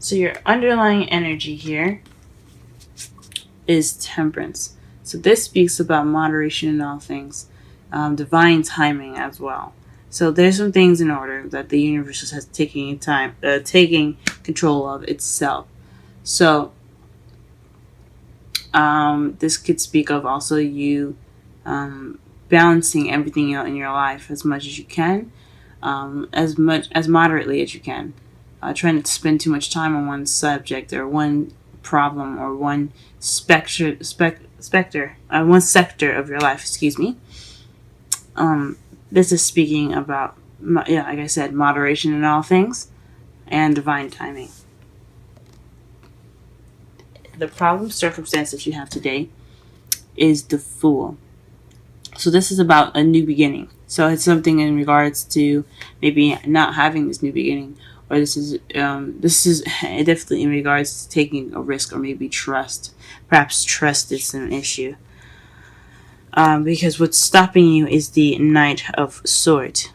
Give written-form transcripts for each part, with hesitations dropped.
So your underlying energy here is temperance. So this speaks about moderation in all things, divine timing as well. So there's some things in order that the universe has taking control of itself. So this could speak of also you balancing everything out in your life as much as you can, as moderately as you can. Trying to spend too much time on one subject or one problem or one one sector of your life. Excuse me. This is speaking about, yeah, like I said, moderation in all things and divine timing. The problem circumstance that you have today is the Fool. So this is about a new beginning. So it's something in regards to maybe not having this new beginning, or this is definitely in regards to taking a risk or maybe trust. Perhaps trust is an issue. Because what's stopping you is the Knight of Swords,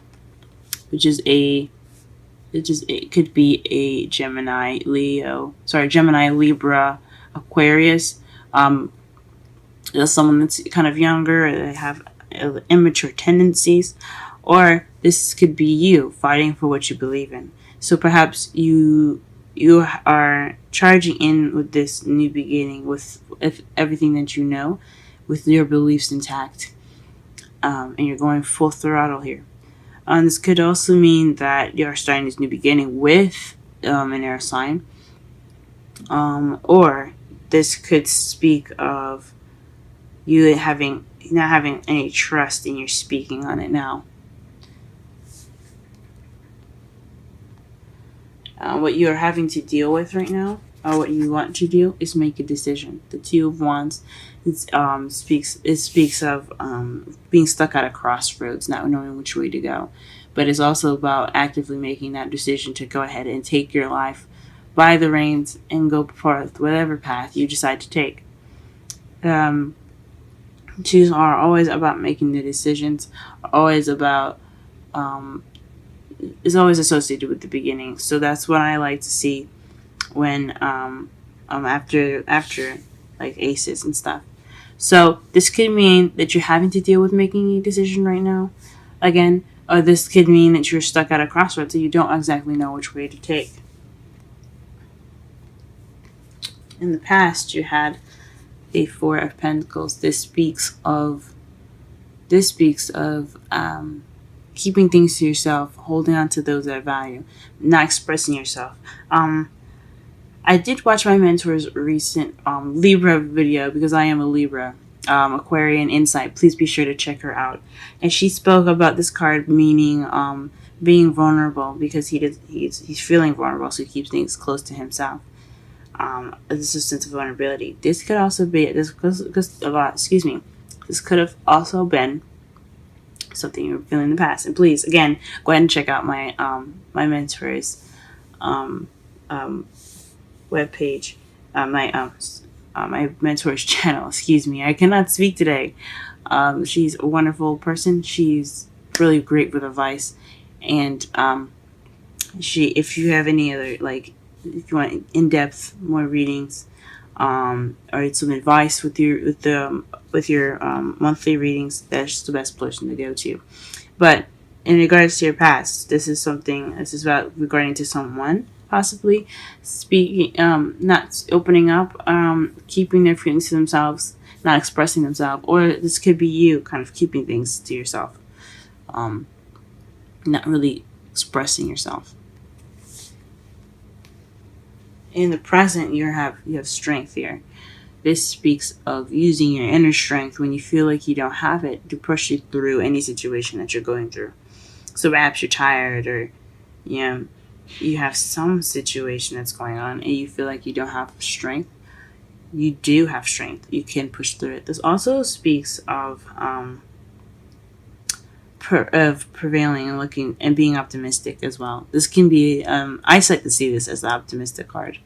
it could be a Gemini, Libra, Aquarius. Someone that's kind of younger, or they have immature tendencies, or this could be you fighting for what you believe in. So perhaps you are charging in with this new beginning with everything that you know, with your beliefs intact, and you're going full throttle here. This could also mean that you're starting this new beginning with an air sign, or this could speak of you not having any trust in your speaking on it now. What you're having to deal with right now, or what you want to do, is make a decision. The Two of Wands speaks of being stuck at a crossroads, not knowing which way to go. But it's also about actively making that decision to go ahead and take your life by the reins and go forth whatever path you decide to take. Twos are always about making the decisions, always about is always associated with the beginning. So that's what I like to see when after like aces and stuff. So this could mean that you're having to deal with making a decision right now again, or this could mean that you're stuck at a crossroads so you don't exactly know which way to take. In the past, you had a Four of Pentacles. This speaks of keeping things to yourself, holding on to those that value, not expressing yourself. I did watch my mentor's recent Libra video, because I am a Libra, Aquarian Insight. Please be sure to check her out. And she spoke about this card meaning being vulnerable, because he's feeling vulnerable, so he keeps things close to himself. This is a sense of vulnerability. This could also be this could have also been something you were feeling in the past. And please, again, go ahead and check out my my mentor's webpage, my mentor's channel. Excuse me, I cannot speak today. She's a wonderful person. She's really great with advice, and if you have any other, like, if you want in-depth more readings, or some advice with your monthly readings, that's the best person to go to. But in regards to your past, this is about regarding to someone possibly speaking, not opening up, keeping their feelings to themselves, not expressing themselves, or this could be you kind of keeping things to yourself, not really expressing yourself. In the present, you have strength here. This speaks of using your inner strength when you feel like you don't have it, to push you through any situation that you're going through. So perhaps you're tired, or you have some situation that's going on and you feel like you don't have strength. You do have strength. You can push through it. This also speaks of prevailing and looking and being optimistic as well. This can be, I like to see this as the optimistic card.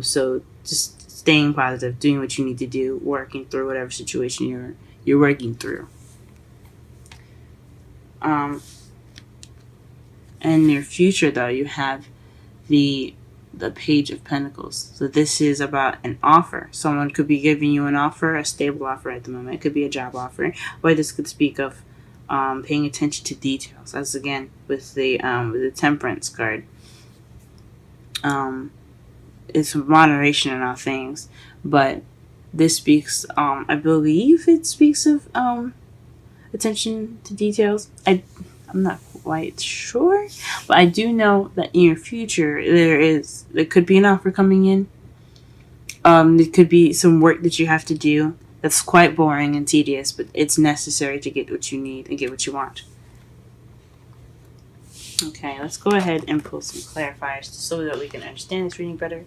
So just staying positive, doing what you need to do, working through whatever situation you're working through. In your future, though, you have the the Page of Pentacles. So this is about an offer. Someone could be giving you an offer, a stable offer at the moment. It could be a job offer, or this could speak of paying attention to details. As again with the Temperance card, it's moderation in all things, but this speaks. I believe it speaks of attention to details. I'm not quite sure, but I do know that in your future there could be an offer coming in. There could be some work that you have to do that's quite boring and tedious, but it's necessary to get what you need and get what you want. Okay, let's go ahead and pull some clarifiers so that we can understand this reading better.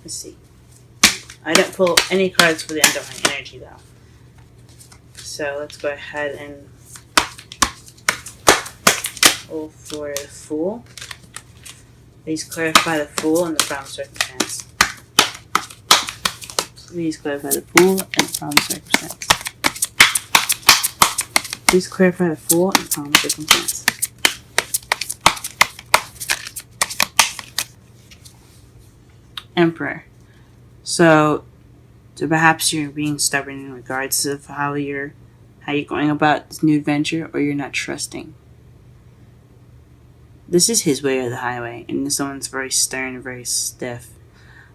Let's see. I didn't pull any cards for the underlying energy though. So let's go ahead and pull for the Fool. Please clarify the Fool and the problem circumstance. Please clarify the Fool and the problem circumstance. Please clarify the Fool and the problem circumstance. Emperor. So perhaps you're being stubborn in regards to how you're going about this new adventure, or you're not trusting. This is his way or the highway, and someone's very stern and very stiff.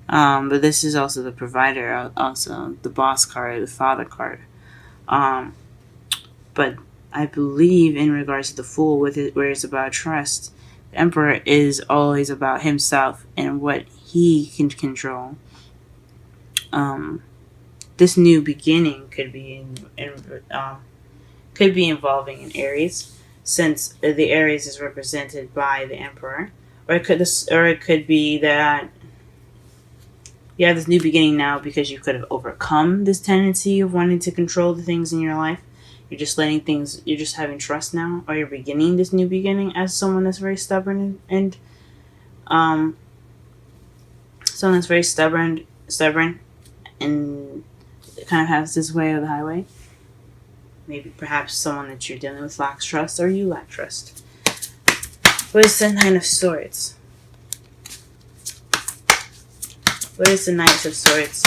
But this is also the provider, also the boss card, the father card. But I believe in regards to the Fool, with it, where it's about trust, the Emperor is always about himself and what he can control. This new beginning could be involving an Aries, since the Aries is represented by the Emperor, or it could be that you have this new beginning now because you could have overcome this tendency of wanting to control the things in your life. You're just you're just having trust now, or you're beginning this new beginning as someone that's very stubborn and someone that's very stubborn and kind of has this way or the highway. Maybe perhaps someone that you're dealing with lacks trust, or you lack trust. What is the Nine of Swords? What is the Knight of Swords?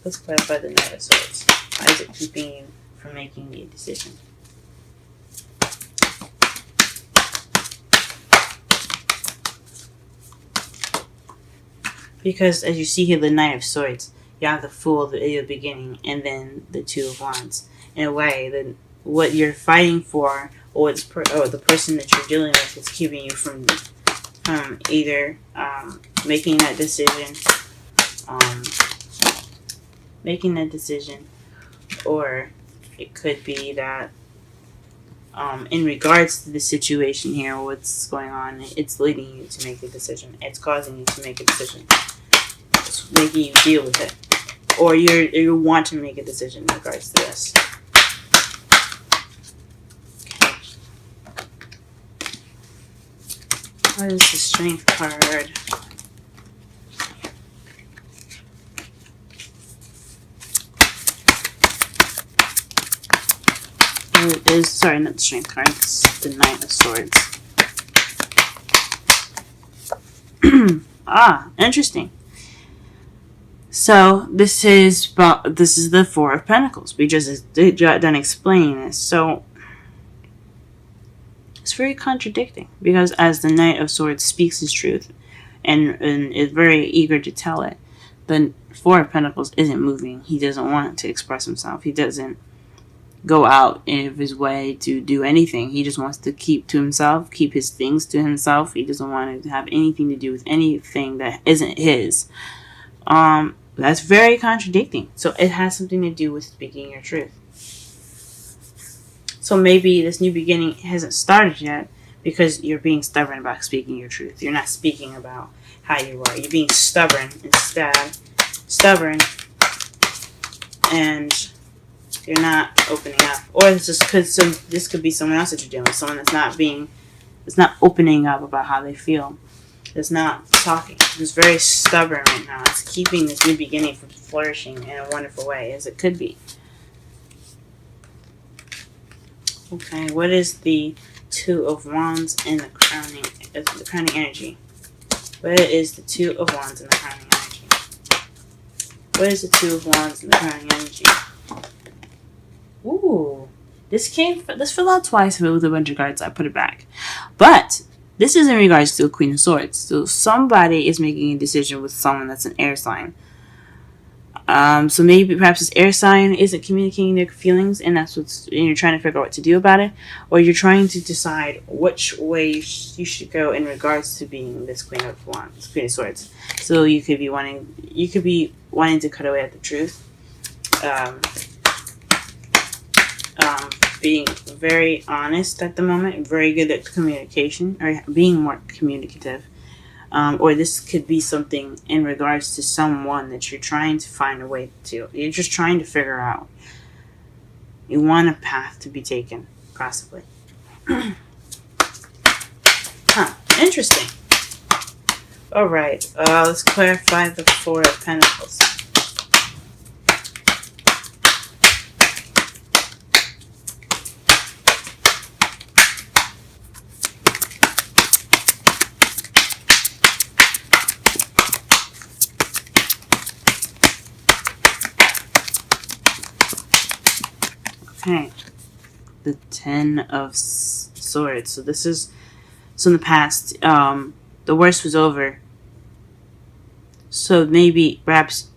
Let's clarify the Knight of Swords. Why is it keeping you from making the decision? Because as you see here, the Knight of Swords, you have the Fool at the beginning, and then the Two of Wands. In a way, then what you're fighting for, or the person that you're dealing with, is keeping you from either making that decision, or it could be that in regards to the situation here, what's going on, it's leading you to make a decision. It's causing you to make a decision. It's making you deal with it, or you want to make a decision in regards to this. What is the Strength card? It is, sorry, not the Strength card, it's the Knight of Swords. Interesting. So this is the Four of Pentacles. We just done explaining this. So it's very contradicting, because as the Knight of Swords speaks his truth and is very eager to tell it, the Four of Pentacles isn't moving. He doesn't want to express himself. He doesn't go out of his way to do anything. He just wants to keep to himself, keep his things to himself. He doesn't want to have anything to do with anything that isn't his. That's very contradicting. So it has something to do with speaking your truth. So maybe this new beginning hasn't started yet because you're being stubborn about speaking your truth. You're not speaking about how you are. You're being stubborn instead. Stubborn, and you're not opening up. Or this could be someone else that you're dealing with. Someone that's not opening up about how they feel. That's not talking. It's very stubborn right now. It's keeping this new beginning from flourishing in a wonderful way, as it could be. Okay, what is the Two of Wands and the crowning energy? What is the Two of Wands in the crowning energy? What is the Two of Wands in the crowning energy? Ooh. This filled out twice with a bunch of cards. I put it back. But this is in regards to a Queen of Swords. So somebody is making a decision with someone that's an air sign. So maybe perhaps this air sign isn't communicating their feelings, and you're trying to figure out what to do about it, or you're trying to decide which way you should go in regards to being this Queen of Wands, Queen of Swords. So you could be wanting to cut away at the truth, being very honest at the moment, very good at communication, or being more communicative. Or this could be something in regards to someone that you're trying to find a way to. You're just trying to figure out. You want a path to be taken, possibly. Interesting. Alright, let's clarify the Four of Pentacles. Okay, the Ten of Swords. So in the past, the worst was over. So maybe, perhaps,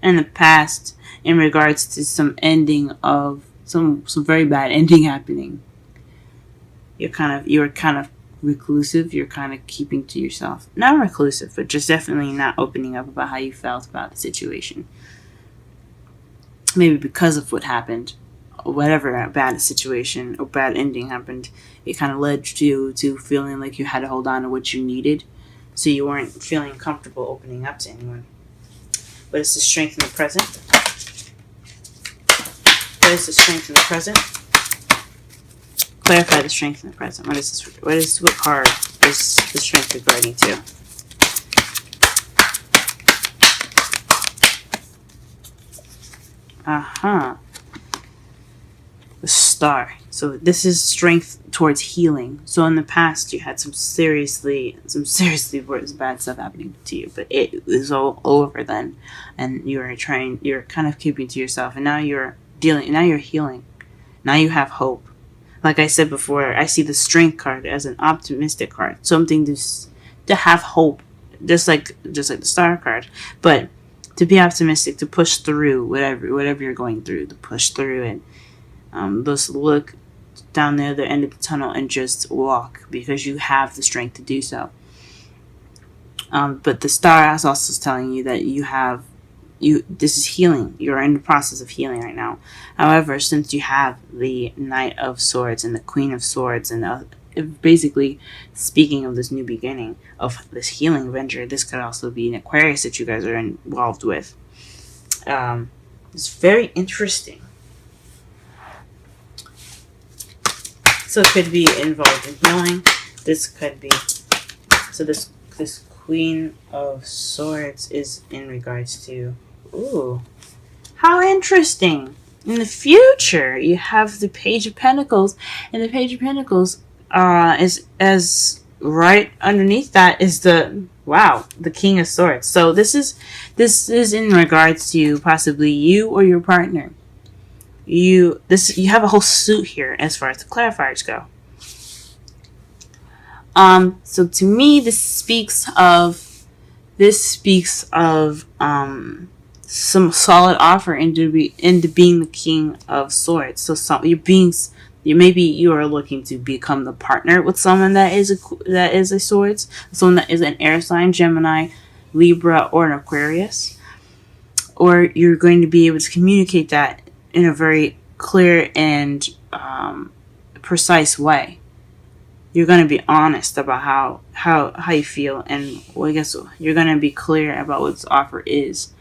in the past, in regards to some ending of some very bad ending happening, you were kind of reclusive. You're kind of keeping to yourself. Not reclusive, but just definitely not opening up about how you felt about the situation. Maybe because of what happened, or whatever bad situation or bad ending happened, it kind of led you to feeling like you had to hold on to what you needed, so you weren't feeling comfortable opening up to anyone. What is the strength in the present? What is the strength in the present? Clarify the strength in the present. What card is the strength regarding to? The Star. So this is strength towards healing. So in the past, you had some seriously bad stuff happening to you, but it was all over then, and you're kind of keeping to yourself, and now you're healing. Now you have hope. Like I said before, I see the Strength card as an optimistic card, something to have hope, just like the Star card, but to be optimistic, to push through whatever you're going through, to push through it. Just look down the other end of the tunnel and just walk, because you have the strength to do so. But the Star is also telling you that this is healing. You're in the process of healing right now. However, since you have the Knight of Swords and the Queen of Swords, and basically speaking of this new beginning, of this healing venture, this could also be an Aquarius that you guys are involved with. It's very interesting. So it could be involved in healing. This could be, so this Queen of Swords is in regards to, ooh, how interesting. In the future, you have the Page of Pentacles, and the Page of Pentacles is as right underneath that is the King of Swords. So this is in regards to possibly you or your partner. You have a whole suit here as far as the clarifiers go. So to me, this speaks of some solid offer into being the King of Swords. So maybe you are looking to become the partner with someone that is a Swords, someone that is an air sign, Gemini, Libra, or an Aquarius, or you're going to be able to communicate that in a very clear and precise way. You're going to be honest about how you feel, and I guess you're going to be clear about what this offer is.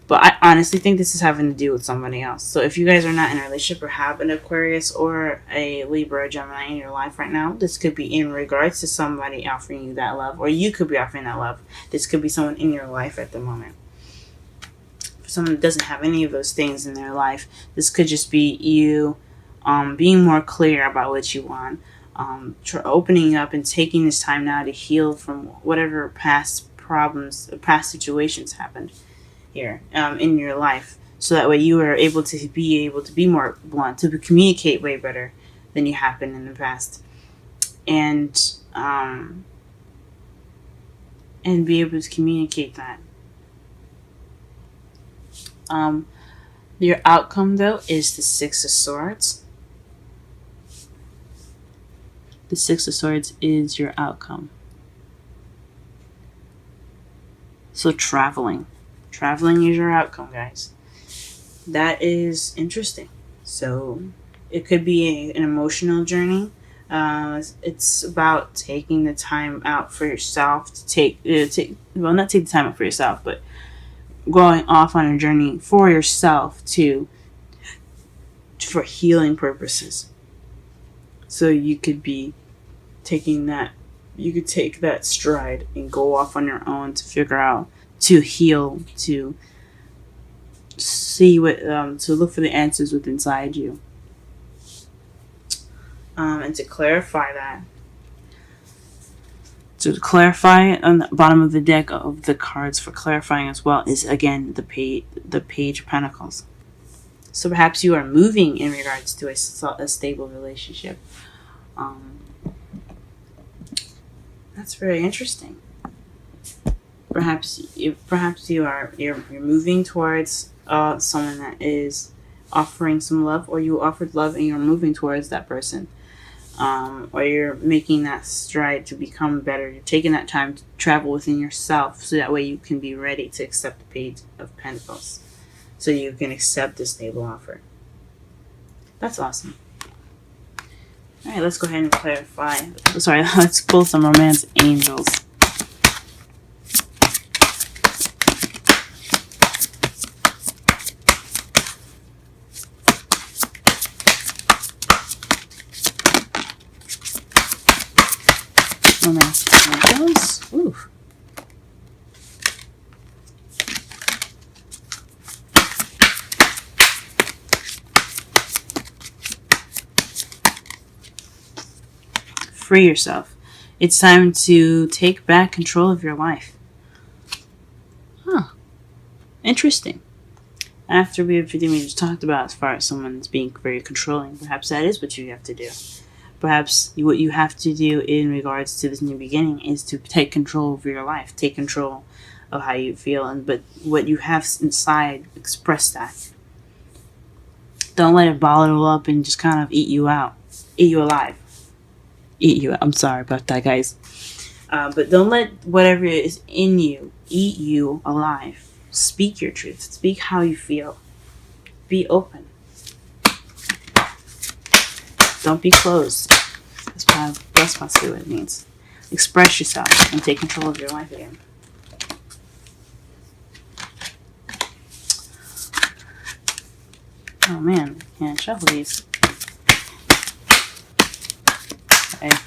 But I honestly think this is having to do with somebody else. So if you guys are not in a relationship or have an Aquarius or a Libra or Gemini in your life right now, this could be in regards to somebody offering you that love, or you could be offering that love. This could be someone in your life at the moment. For someone that doesn't have any of those things in their life, this could just be you being more clear about what you want. opening up and taking this time now to heal from whatever past problems, past situations happened here in your life, so that way you are able to be more blunt, to communicate way better than you have been in the past, and be able to communicate that. Your outcome, though, is the Six of Swords. The Six of Swords is your outcome. So traveling is your outcome, guys. That is interesting. So it could be an emotional journey. It's about taking the time out for yourself to not take the time out for yourself, but going off on a journey for yourself for healing purposes. So you could be taking that, you could take that stride and go off on your own to figure out, to heal, to see what, to look for the answers within inside you. And to clarify that. To clarify on the bottom of the deck of the cards for clarifying as well is, again, the Page of Pentacles. So perhaps you are moving in regards to a stable relationship. That's very interesting. Perhaps you're moving towards someone that is offering some love, or you offered love and you're moving towards that person. Or you're making that stride to become better. You're taking that time to travel within yourself, so that way you can be ready to accept the Page of Pentacles, so you can accept this stable offer. That's awesome. All right, let's go ahead and clarify. Sorry, let's pull some romance angels. Romance angels. Ooh. Free yourself. It's time to take back control of your life. Huh. Interesting. After everything we just talked about as far as someone's being very controlling, perhaps that is what you have to do. Perhaps what you have to do in regards to this new beginning is to take control of your life. Take control of how you feel, but what you have inside, express that. Don't let it bottle up and just kind of eat you out. Eat you alive. Eat you out. I'm sorry about that, guys. But don't let whatever is in you eat you alive. Speak your truth. Speak how you feel. Be open. Don't be closed. That's possibly what it means. Express yourself and take control of your life again. Oh man, can't shuffle these. Okay.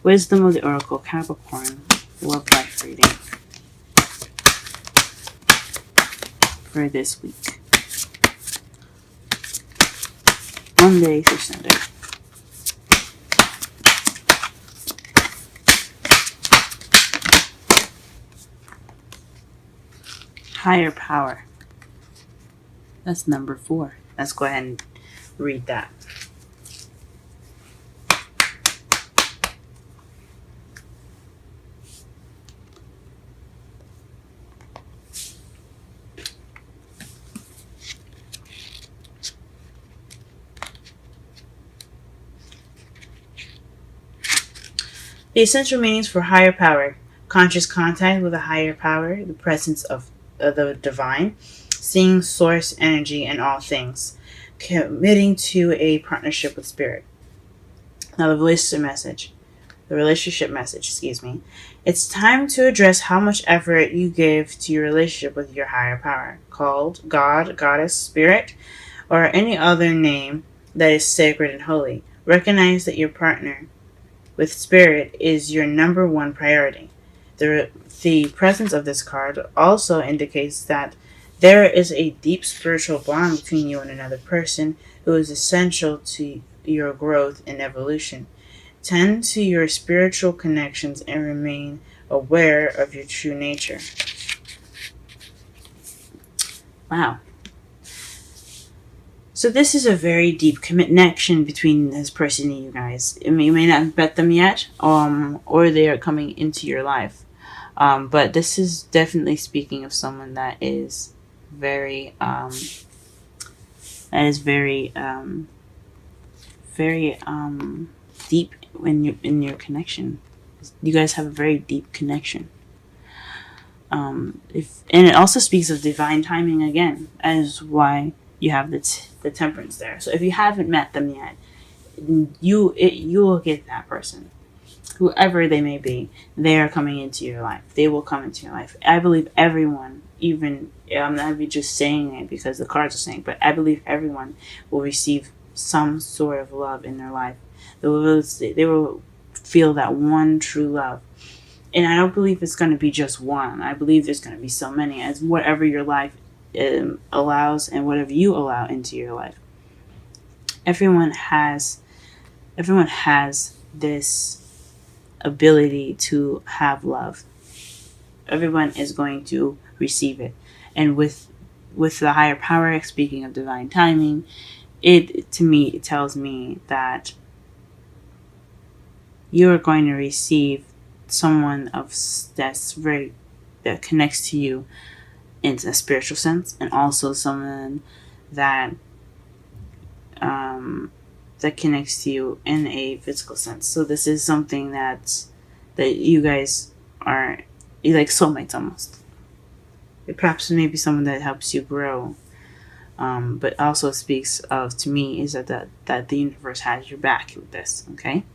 Wisdom of the Oracle, Capricorn, love life reading for this week. Monday through Sunday. Higher power. That's number 4. Let's go ahead and read that. The essential meanings for higher power: conscious contact with a higher power, the presence of the divine, seeing source energy in all things, committing to a partnership with spirit. Now the relationship message, It's time to address how much effort you give to your relationship with your higher power, called God, Goddess, Spirit, or any other name that is sacred and holy. Recognize that your partner with spirit is your number one priority. The presence of this card also indicates that there is a deep spiritual bond between you and another person who is essential to your growth and evolution. Tend to your spiritual connections and remain aware of your true nature. Wow. So this is a very deep connection between this person and you guys. You may not have met them yet, or they are coming into your life. But this is definitely speaking of someone that is very, very deep in your connection. You guys have a very deep connection. And it also speaks of divine timing again, as why you have the temperance there. So if you haven't met them yet, you will get that person, whoever they may be. They are coming into your life. They will come into your life. I believe everyone, even I'm not just saying it because the cards are saying, but I believe everyone will receive some sort of love in their life. They will feel that one true love. And I don't believe it's going to be just one. I believe there's going to be so many, as whatever your life allows and whatever you allow into your life. Everyone has this ability to have love. Everyone is going to receive it. And with the higher power, speaking of divine timing, it tells me that you are going to receive someone that connects to you in a spiritual sense, and also someone that that connects to you in a physical sense. So this is something that you guys are like soulmates almost. Perhaps maybe someone that helps you grow, but also speaks of, to me, is that the universe has your back with this. Okay.